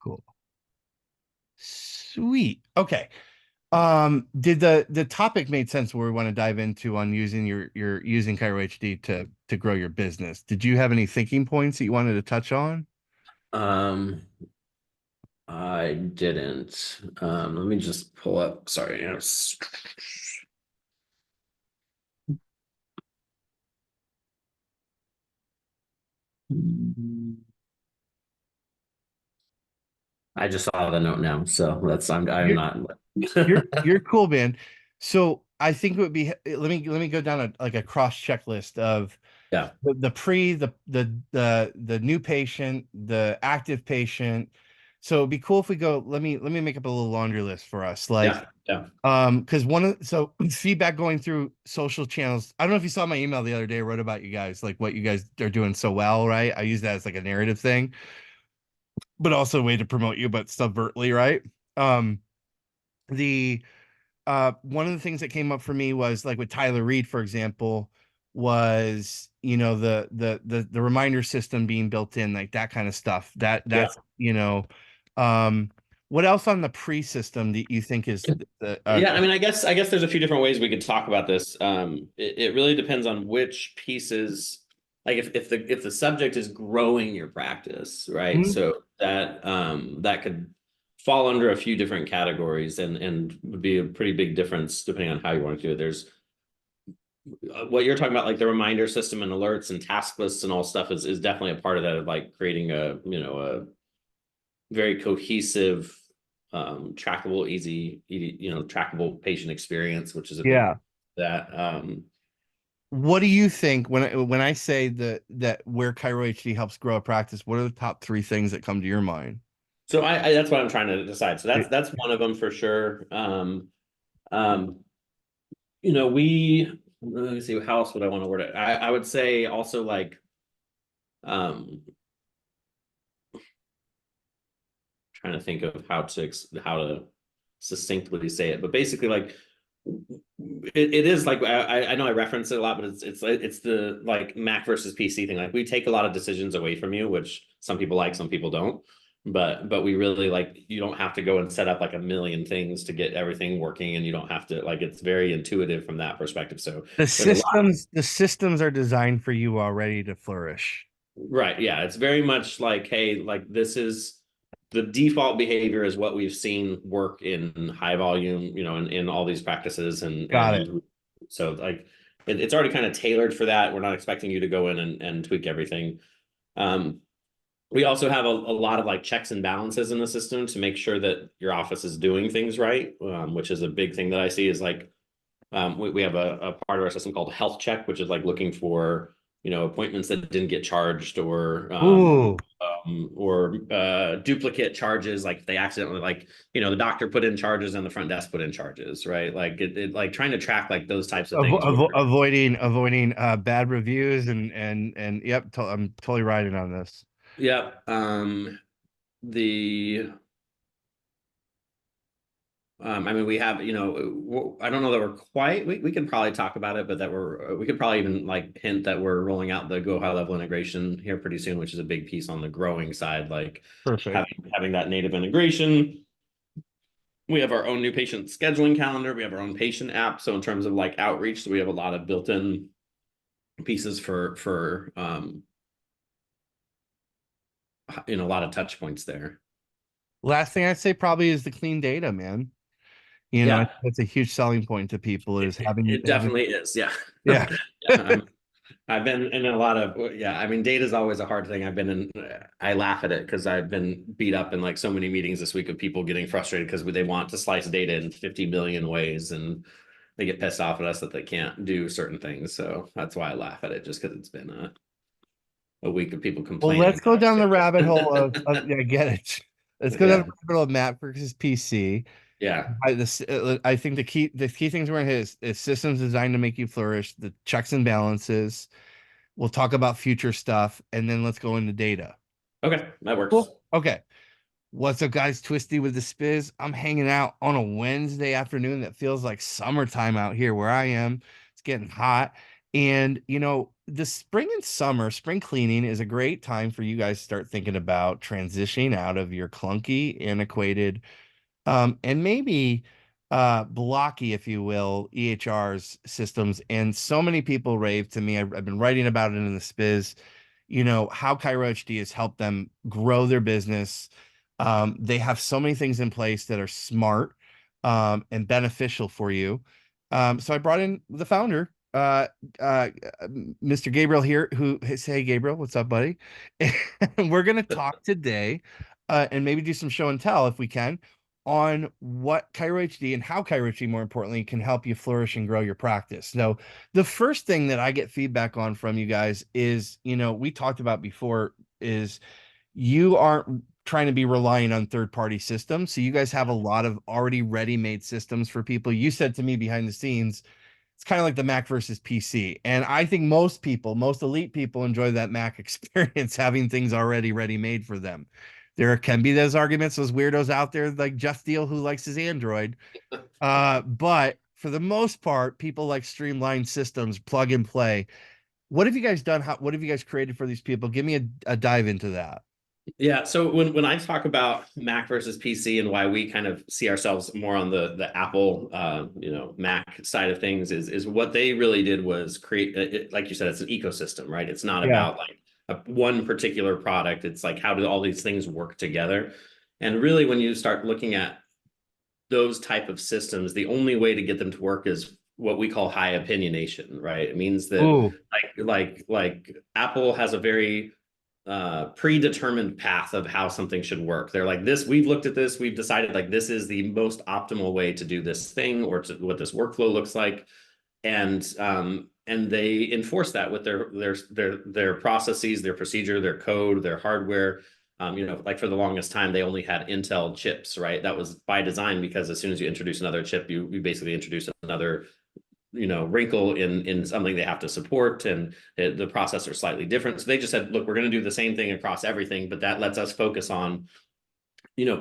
Cool. Sweet. Okay. Did the topic made sense where we want to dive into on using your using Cairo HD to grow your business? Did you have any thinking points that you wanted to touch on? Um, I didn't. Let me just pull up. Sorry. Yes. I just saw the note now, so I'm You're not. you're cool, man. So I think it would be let me go down a cross checklist of Yeah, the pre the new patient, the active patient. So it'd be cool if we go, let me make up a little laundry list for us. Like, yeah, yeah, because so feedback going through social channels. I don't know if you saw my email the other day. I wrote about you guys, like what you guys are doing so well, right? I use that as like a narrative thing, but also a way to promote you, but subvertly, right? Um, the one of the things that came up for me was like with Tyler Reed, for example, was the reminder system being built in, like that kind of stuff. yeah. That's what else on the pre system that you think is the Yeah, I mean, I guess there's a few different ways we could talk about this. It really depends on which pieces, like if the subject is growing your practice, right? Mhm. So that could fall under a few different categories and would be a pretty big difference depending on how you want to do it. There's what you're talking about, like the reminder system and alerts and task lists and all stuff is definitely a part of that, of like creating a very cohesive, trackable, trackable patient experience, which is a big Yeah. that. What do you think when I say that where Cairo HD helps grow a practice? What are the top three things that come to your mind? So I that's what I'm trying to decide. So Yeah. that's one of them for sure. Um, we let me see how else would I want to word it. I would say also like um trying to think of how to succinctly say it, but basically like it is like I know I reference it a lot, but it's the like Mac versus PC thing. Like we take a lot of decisions away from you, which some people like, some people don't. But we really like you don't have to go and set up like a million things to get everything working, and you don't have to like it's very intuitive from that perspective. So there's a lot. The systems are designed for you already to flourish. Right. Yeah. It's very much like, hey, like this is the default behavior is what we've seen work in high volume, in all these practices. And Got it. and so like it's already kind of tailored for that. We're not expecting you to go in and tweak everything. Um, we also have a lot of like checks and balances in the system to make sure that your office is doing things right, which is a big thing that I see is like we have a part of our system called health check, which is like looking for appointments that didn't get charged Ooh. or duplicate charges, like if they accidentally like the doctor put in charges and the front desk put in charges, right? Like like trying to track like those types of things where Avoiding bad reviews and yep, I'm totally riding on this. yeah. The I mean, we have, I don't know that we're quite, we can probably talk about it, but we could probably even like hint that we're rolling out the Go High Level integration here pretty soon, which is a big piece on the growing side, like Perfect. having that native integration. We have our own new patient scheduling calendar. We have our own patient app. So in terms of like outreach, so we have a lot of built-in pieces for a lot of touch points there. Last thing I'd say probably is the clean data, man. Yeah, That's a huge selling point to people is it having definitely is. Yeah. yeah. Yeah, I've been in a lot of, yeah, I mean, data is always a hard thing. I laugh at it because I've been beat up in like so many meetings this week of people getting frustrated because they want to slice data in 50 million ways and they get pissed off at us that they can't do certain things. So that's why I laugh at it, just because it's been a week of people Well, let's complaining. go down the rabbit hole of yeah, I get it. Let's go down the Yeah. rabbit hole of Matt versus PC. Yeah. I think the key things we're gonna hit is systems designed to make you flourish, the checks and balances. We'll talk about future stuff, and then let's go into data. Okay. That works. Cool. Okay. What's up, guys? Twisty with the Spiz. I'm hanging out on a Wednesday afternoon that feels like summertime out here where I am. It's getting hot. And, the spring and summer, spring cleaning is a great time for you guys to start thinking about transitioning out of your clunky, antiquated, and maybe blocky, if you will, EHRs systems. And so many people rave to me. I've been writing about it in the Spiz, how Cairo HD has helped them grow their business. They have so many things in place that are smart and beneficial for you. So I brought in the founder, uh, Mr. Gabriel here, who says, "Hey, Gabriel, what's up, buddy?" And we're gonna talk today, and maybe do some show and tell if we can, on what Cairo HD and how Cairo HD, more importantly, can help you flourish and grow your practice. So, the first thing that I get feedback on from you guys is, we talked about before, is you aren't trying to be relying on third-party systems. So you guys have a lot of already ready-made systems for people. You said to me behind the scenes, it's kind of like the Mac versus PC. And I think most people, most elite people enjoy that Mac experience, having things already ready made for them. There can be those arguments, those weirdos out there like Jeff Steele who likes his Android. But for the most part, people like streamlined systems, plug and play. What have you guys done? What have you guys created for these people? Give me a dive into that. Yeah, so when I talk about Mac versus PC and why we kind of see ourselves more on the Apple Mac side of things is what they really did was create like you said, it's an ecosystem, right? It's not Yeah. about like one particular product. It's like how do all these things work together? And really when you start looking at those type of systems, the only way to get them to work is what we call high opinionation, right? It means that Ooh. like Apple has a very predetermined path of how something should work. They're like this, we've looked at this, we've decided like this is the most optimal way to do this thing or to what this workflow looks like. And they enforce that with their processes, their procedure, their code, their hardware. Like for the longest time, they only had Intel chips, right? That was by design because as soon as you introduce another chip, you basically introduce another wrinkle in something they have to support, and the process are slightly different. So they just said, look, we're going to do the same thing across everything, but that lets us focus on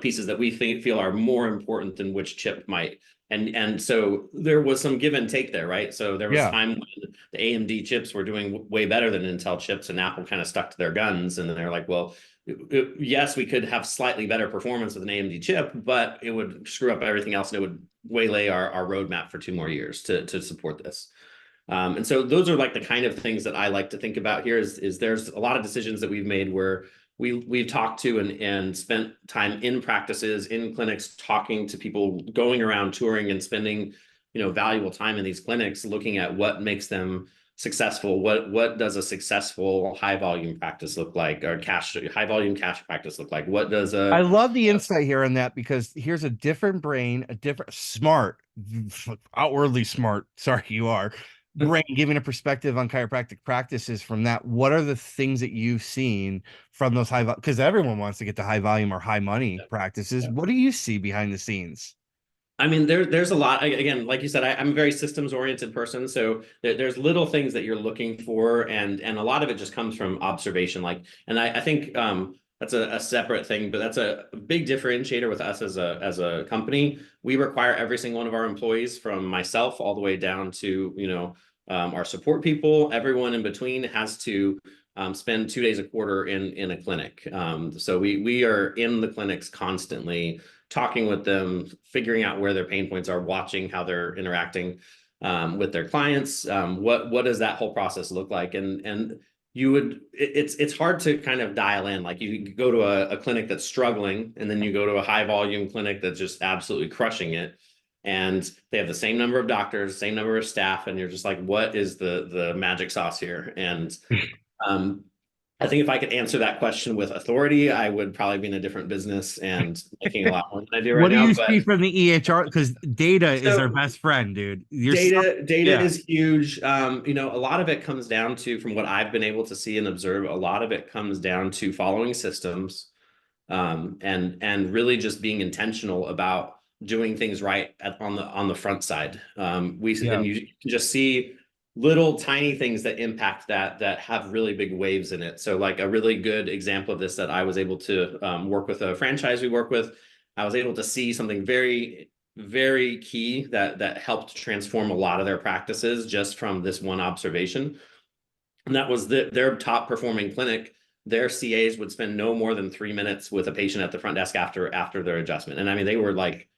pieces that we feel are more important than which chip might. And so there was some give and take there, right? So there was Yeah. time when the AMD chips were doing way better than Intel chips, and Apple kind of stuck to their guns, and then they're like, well, yes, we could have slightly better performance with an AMD chip, but it would screw up everything else, and it would waylay our roadmap for 2 more years to support this. And so those are like the kind of things that I like to think about here is there's a lot of decisions that we've made where we've talked to and spent time in practices, in clinics, talking to people, going around touring and spending, valuable time in these clinics, looking at what makes them successful. What does a successful high volume practice look like, or high volume cash practice look like? What does I a love the insight here on that because here's a different brain, a different smart, outwardly smart. Sorry, you are brain giving a perspective on chiropractic practices from that. What are the things that you've seen from those because everyone wants to get to high volume or high money practices. What do you see behind the scenes? I mean, there's a lot. Again, like you said, I'm a very systems oriented person, so there's little things that you're looking for, and a lot of it just comes from observation. And I think that's a separate thing, but that's a big differentiator with us as a company. We require every single one of our employees, from myself all the way down to our support people, everyone in between, has to spend 2 days a quarter in a clinic. So we are in the clinics constantly, talking with them, figuring out where their pain points are, watching how they're interacting with their clients. What does that whole process look like? And it's hard to kind of dial in. Like you go to a clinic that's struggling, and then you go to a high volume clinic that's just absolutely crushing it. And they have the same number of doctors, same number of staff, and you're just like, what is the magic sauce here? And um, I think if I could answer that question with authority, I would probably be in a different business and making a lot more than I do right What do now. you But see from the EHR? Because data is our so best friend, dude. data Yeah, is huge. A lot of it comes down to, from what I've been able to see and observe, a lot of it comes down to following systems, and really just being intentional about doing things right on the front side. yeah. You can just see little tiny things that impact that have really big waves in it. So like a really good example of this that I was able to work with a franchise we work with, I was able to see something very very key that helped transform a lot of their practices just from this one observation. And that was their top performing clinic. Their CAs would spend no more than 3 minutes with a patient at the front desk after their adjustment. And I mean, they were like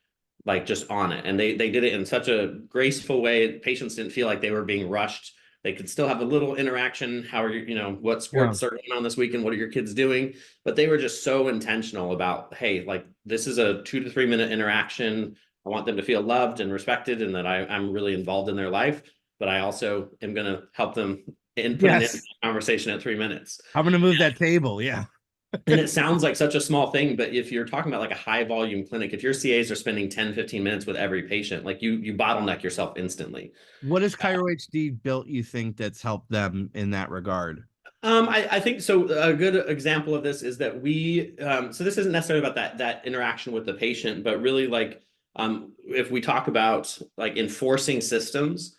just on it, and they did it in such a graceful way. Patients didn't feel like they were being rushed. They could still have a little interaction. How are you, what Yeah. sports are going on this weekend? What are your kids doing? But they were just so intentional about, hey, like this is a 2 to 3 minute interaction. I want them to feel loved and respected, and that I'm really involved in their life. But I also am going to help them in put an end to Yes. the conversation at 3 minutes. I'm gonna move that table. Yeah. And it sounds like such a small thing, but if you're talking about like a high volume clinic, if your CAs are spending 10, 15 minutes with every patient, like you bottleneck yourself instantly. What has Cairo HD built, you think, that's helped them in that regard? I think so. A good example of this is that so this isn't necessarily about that interaction with the patient, but really like if we talk about like enforcing systems,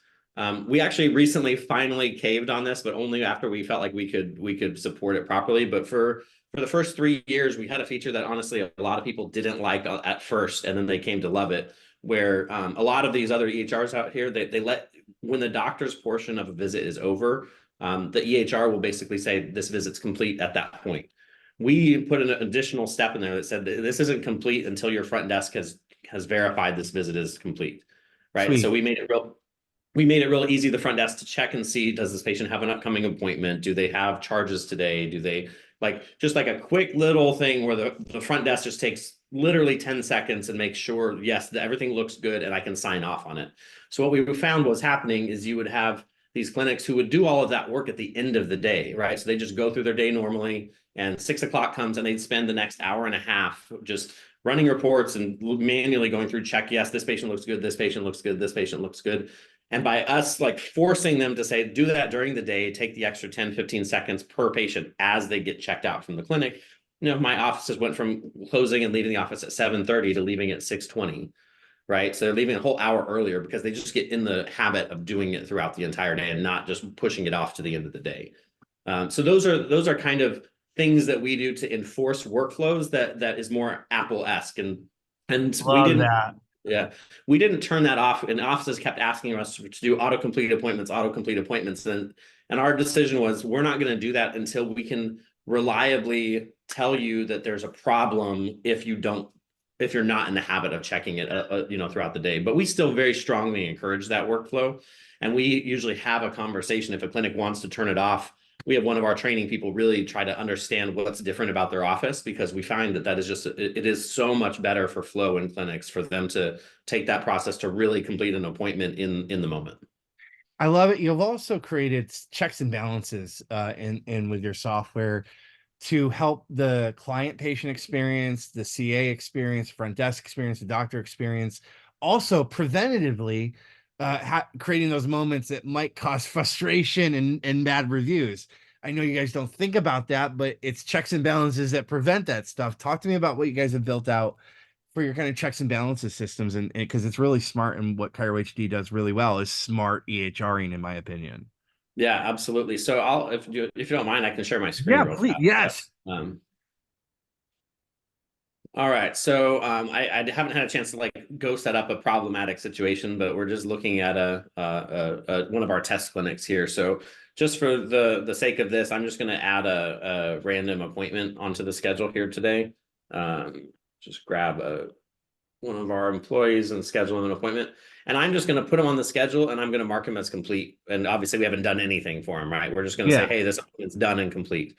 we actually recently finally caved on this, but only after we felt like we could support it properly. But for the first 3 years, we had a feature that honestly a lot of people didn't like at first, and then they came to love it. Where a lot of these other EHRs out here, they let when the doctor's portion of a visit is over, the EHR will basically say this visit's complete at that point. We put an additional step in there that said this isn't complete until your front desk has verified this visit is complete, right? So Sweet. we made it real easy the front desk to check and see, does this patient have an upcoming appointment? Do they have charges today? Do they like just like a quick little thing where the front desk just takes literally 10 seconds and makes sure, yes, that everything looks good and I can sign off on it. So what we found was happening is you would have these clinics who would do all of that work at the end of the day, right? So they just go through their day normally, and 6 o'clock comes and they'd spend the next hour and a half just running reports and manually going through check, yes, this patient looks good, this patient looks good, this patient looks good. And by us like forcing them to say, do that during the day, take the extra 10, 15 seconds per patient as they get checked out from the clinic. My offices went from closing and leaving the office at 7:30 to leaving at 6:20, right? So they're leaving a whole hour earlier because they just get in the habit of doing it throughout the entire day and not just pushing it off to the end of the day. So those are kind of things that we do to enforce workflows that is more Apple-esque, and we Love didn't. that. Yeah, we didn't turn that off, and offices kept asking us to do autocomplete appointments, and our decision was we're not going to do that until we can reliably tell you that there's a problem if you're not in the habit of checking it throughout the day. But we still very strongly encourage that workflow, and we usually have a conversation if a clinic wants to turn it off. We have one of our training people really try to understand what's different about their office, because we find that is just it is so much better for flow in clinics for them to take that process to really complete an appointment in the moment. I love it. You've also created checks and balances in with your software to help the client patient experience, the CA experience, front desk experience, the doctor experience, also preventatively creating those moments that might cause frustration and bad reviews. I know you guys don't think about that, but it's checks and balances that prevent that stuff. Talk to me about what you guys have built out for your kind of checks and balances systems, and because it's really smart, and what Cairo HD does really well is smart EHRing, in my opinion. Yeah, absolutely. So if you don't mind, I can share my screen Yeah, real please. fast. Yes. All right, so I haven't had a chance to like go set up a problematic situation, but we're just looking at one of our test clinics here. So just for the sake of this, I'm just going to add a random appointment onto the schedule here today. Just grab one of our employees and schedule an appointment, and I'm just going to put him on the schedule, and I'm going to mark him as complete. And obviously, we haven't done anything for him, right? We're just going to say, Yeah. hey, this appointment's done and complete.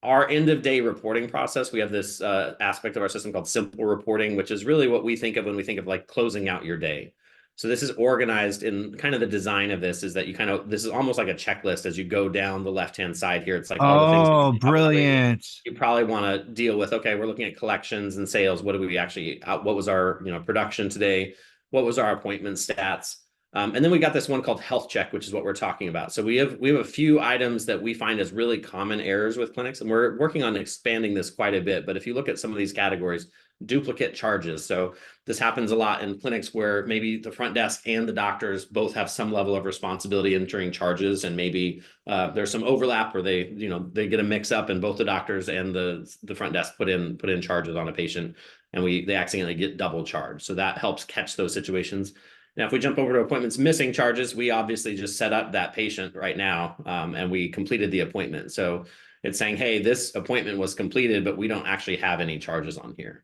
Our end of day reporting process, we have this aspect of our system called simple reporting, which is really what we think of when we think of like closing out your day. So this is organized in kind of the design of this is that this is almost like a checklist as you go down the left-hand side here. It's like all the things Oh, brilliant. you probably want to deal with. Okay, we're looking at collections and sales. What do we actually, what was our, production today? What was our appointment stats? And then we got this one called health check, which is what we're talking about. So we have a few items that we find as really common errors with clinics, and we're working on expanding this quite a bit. But if you look at some of these categories, duplicate charges. So this happens a lot in clinics where maybe the front desk and the doctors both have some level of responsibility entering charges, and maybe there's some overlap where they get a mix up, and both the doctors and the front desk put in charges on a patient, and they accidentally get double charged. So that helps catch those situations. Now, if we jump over to appointments missing charges, we obviously just set up that patient right now, and we completed the appointment. So it's saying, hey, this appointment was completed, but we don't actually have any charges on here.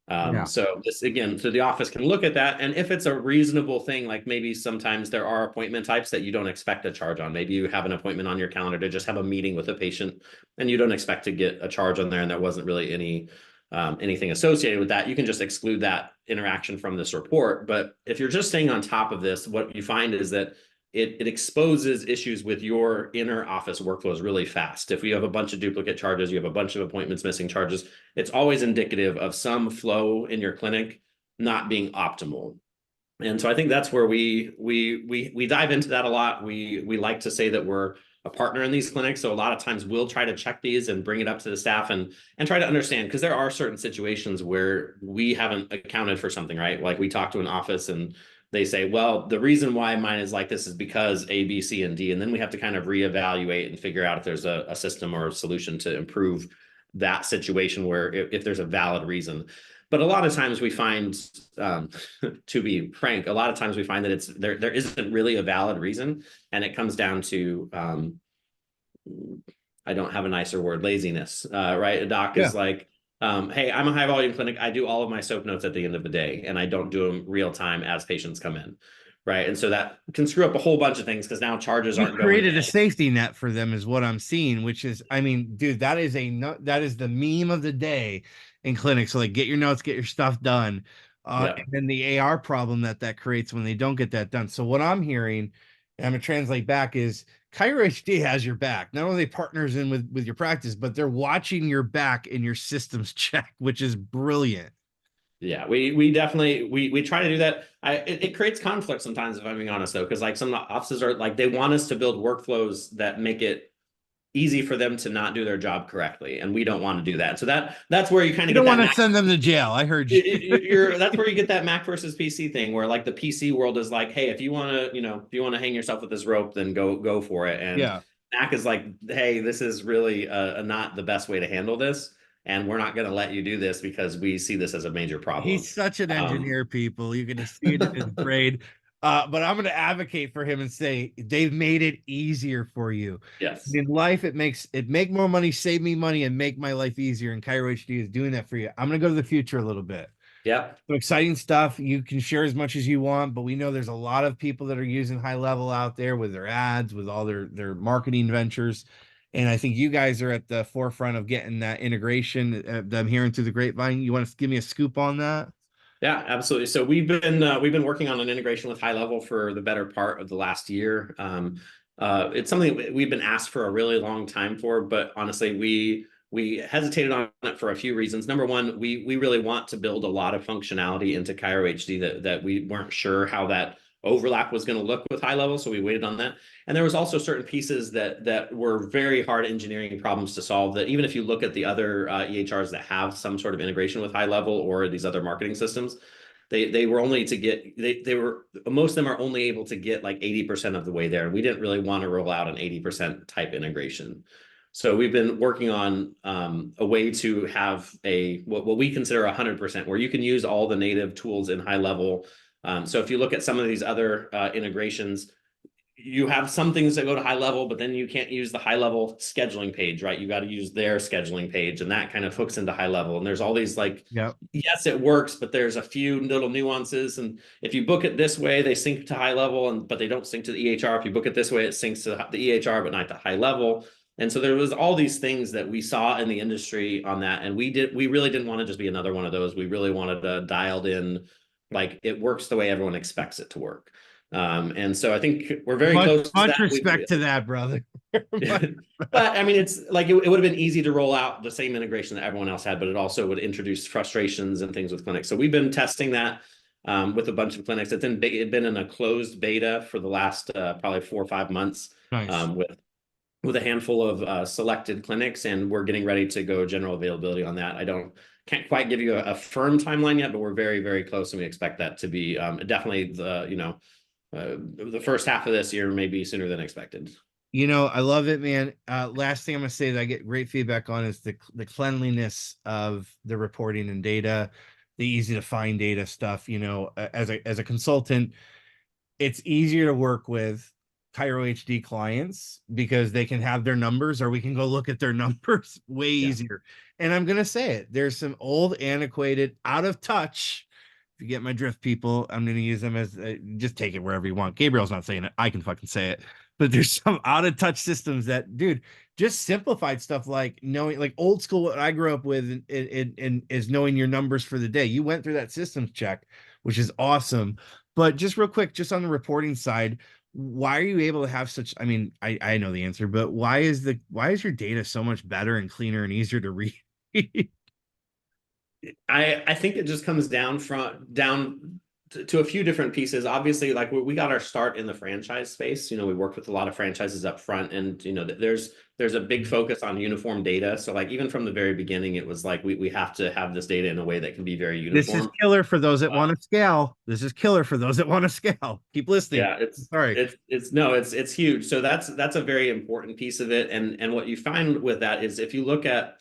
Yeah. So this again, so the office can look at that. And if it's a reasonable thing, like maybe sometimes there are appointment types that you don't expect a charge on. Maybe you have an appointment on your calendar to just have a meeting with a patient, and you don't expect to get a charge on there, and there wasn't really anything associated with that. You can just exclude that interaction from this report. But if you're just staying on top of this, what you find is that it exposes issues with your inner office workflows really fast. If you have a bunch of duplicate charges, you have a bunch of appointments missing charges, it's always indicative of some flow in your clinic not being optimal. And so I think that's where we dive into that a lot. We like to say that we're a partner in these clinics. So a lot of times we'll try to check these and bring it up to the staff and try to understand, because there are certain situations where we haven't accounted for something, right? Like we talk to an office and they say, well, the reason why mine is like this is because A, B, C, and D. And then we have to kind of reevaluate and figure out if there's a system or a solution to improve that situation where if there's a valid reason. But a lot of times we find, to be frank, a lot of times we find that there isn't really a valid reason, and it comes down to I don't have a nicer word, laziness, right? A doc Yeah. is like, hey, I'm a high volume clinic. I do all of my SOAP notes at the end of the day, and I don't do them real time as patients come in, right? And so that can screw up a whole bunch of things because now charges You aren't going created a in. safety net for them, is what I'm seeing, which is, I mean, dude, that is that is the meme of the day in clinics. So like, get your notes, get your stuff done. Yeah. And then the AR problem that creates when they don't get that done. So what I'm hearing, and I'm gonna translate back, is Cairo HD has your back. Not only partners in with your practice, but they're watching your back and your systems check, which is brilliant. Yeah, we definitely we try to do that. It creates conflict sometimes, if I'm being honest, though, because like some offices are like they want us to build workflows that make it easy for them to not do their job correctly, and we don't want to do that. So that's where you kind You of get don't that want to Mac. send them to jail. I heard you. That's where you get that Mac versus PC thing, where like the PC world is like, hey, if you want to, if you want to hang yourself with this rope, then go for it. And Yeah. Mac is like, hey, this is really not the best way to handle this, and we're not going to let you do this because we see this as a major problem. He's such an Um, engineer, people. You're gonna see it in his grade. But I'm gonna advocate for him and say they've made it easier for you. yes. In life, it make more money, save me money, and make my life easier. And Cairo HD is doing that for you. I'm gonna go to the future a little bit. Yep. So exciting stuff. You can share as much as you want, but we know there's a lot of people that are using high level out there with their ads, with all their marketing ventures. And I think you guys are at the forefront of getting that integration that I'm hearing through the grapevine. You want to give me a scoop on that? Yeah, absolutely. So we've been working on an integration with High Level for the better part of the last year. It's something we've been asked for a really long time for, but honestly, we hesitated on it for a few reasons. Number one, we really want to build a lot of functionality into Cairo HD that we weren't sure how that overlap was going to look with High Level, so we waited on that. And there was also certain pieces that were very hard engineering problems to solve, that even if you look at the other EHRs that have some sort of integration with High Level or these other marketing systems, they were only to get they were most of them are only able to get like 80% of the way there. And we didn't really want to roll out an 80% type integration. So we've been working on a way to have what we consider 100%, where you can use all the native tools in High Level. So if you look at some of these other integrations, you have some things that go to High Level, but then you can't use the High Level scheduling page, right? You got to use their scheduling page, and that kind of hooks into High Level. And there's all these like, Yep. yes, it works, but there's a few little nuances. And if you book it this way, they sync to High Level, but they don't sync to the EHR. If you book it this way, it syncs to the EHR, but not to High Level. And so there was all these things that we saw in the industry on that, and we really didn't want to just be another one of those. We really wanted a dialed in, like it works the way everyone expects it to work. And so I think we're very Much close to much that. respect to that, brother. But I mean, it's like it would have been easy to roll out the same integration that everyone else had, but it also would introduce frustrations and things with clinics. So we've been testing that. with a bunch of clinics. It's been in a closed beta for the last probably 4 or 5 months, Nice. with a handful of selected clinics, and we're getting ready to go general availability on that. Can't quite give you a firm timeline yet, but we're very, very close, and we expect that to be definitely the first half of this year, maybe sooner than expected. I love it, man. Last thing I'm gonna say that I get great feedback on is the cleanliness of the reporting and data, the easy to find data stuff. As a consultant, it's easier to work with Cairo HD clients because they can have their numbers or we can go look at their numbers way Yeah. easier. And I'm going to say it. There's some old, antiquated, out of touch. If you get my drift, people, I'm going to use them as just take it wherever you want. Gabriel's not saying it. I can fucking say it. But there's some out of touch systems that, dude, just simplified stuff like knowing, like old school, what I grew up with is knowing your numbers for the day. You went through that systems check, which is awesome. But just real quick, just on the reporting side, why are you able to have such, I mean, I know the answer, but why is your data so much better and cleaner and easier to read? I think it just comes down to a few different pieces. Obviously, like we got our start in the franchise space. We worked with a lot of franchises up front, and there's a big focus on uniform data. So like even from the very beginning, it was like we have to have this data in a way that can be very This is uniform. killer for those that Uh, want to scale. This is killer for those that want to scale. Keep listening. yeah, Sorry. it's huge. So that's a very important piece of it. And what you find with that is if you look at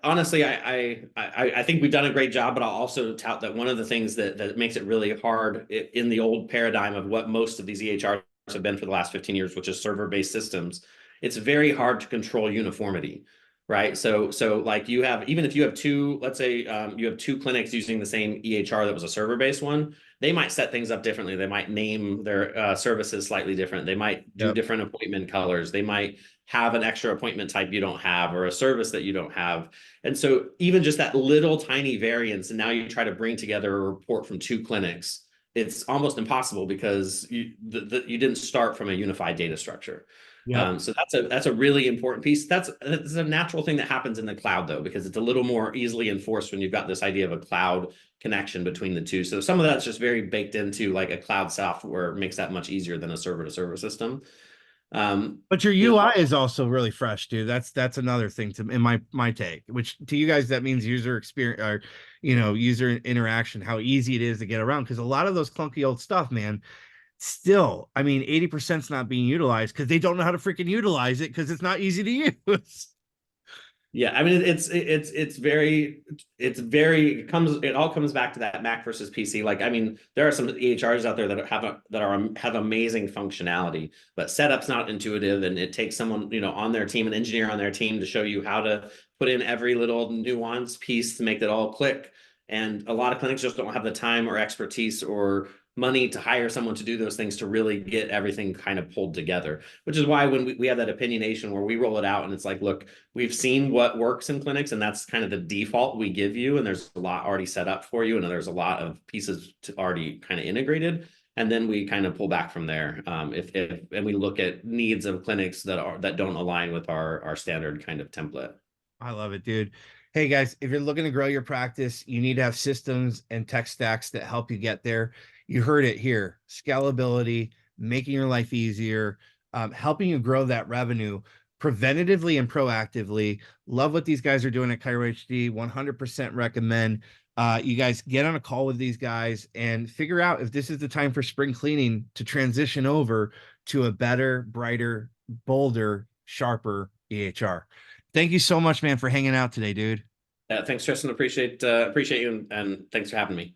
honestly, I think we've done a great job, but I'll also tout that one of the things that makes it really hard in the old paradigm of what most of these EHRs have been for the last 15 years, which is server-based systems. It's very hard to control uniformity, right? So like even if you have two, let's say you have two clinics using the same EHR that was a server-based one, they might set things up differently. They might name their services slightly different. They might do Yep. different appointment colors. They might have an extra appointment type you don't have or a service that you don't have. And so even just that little tiny variance, and now you try to bring together a report from two clinics, it's almost impossible because you didn't start from a unified data structure. Yep. So that's a really important piece. That's a natural thing that happens in the cloud though, because it's a little more easily enforced when you've got this idea of a cloud connection between the two. So some of that's just very baked into like a cloud software makes that much easier than a server to server system. But your You know, UI is also really fresh, dude. That's another thing to in my take, which to you guys that means user experience or user interaction, how easy it is to get around. Because a lot of those clunky old stuff, man, still, I mean, 80% is not being utilized because they don't know how to freaking utilize it because it's not easy to use. Yeah, I mean it all comes back to that Mac versus PC. Like I mean, there are some EHRs out there that have amazing functionality, but setup's not intuitive, and it takes someone on their team, an engineer on their team, to show you how to put in every little nuance piece to make it all click. And a lot of clinics just don't have the time or expertise or money to hire someone to do those things to really get everything kind of pulled together, which is why when we have that opinionation where we roll it out and it's like, look, we've seen what works in clinics and that's kind of the default we give you. And there's a lot already set up for you. And there's a lot of pieces already kind of integrated. And then we kind of pull back from there. And we look at needs of clinics that don't align with our standard kind of template. I love it, dude. Hey guys, if you're looking to grow your practice, you need to have systems and tech stacks that help you get there. You heard it here. Scalability, making your life easier, helping you grow that revenue preventatively and proactively. Love what these guys are doing at Cairo HD. 100% recommend. You guys get on a call with these guys and figure out if this is the time for spring cleaning to transition over to a better, brighter, bolder, sharper EHR. Thank you so much, man, for hanging out today, dude. Thanks, Tristan. Appreciate you, and thanks for having me.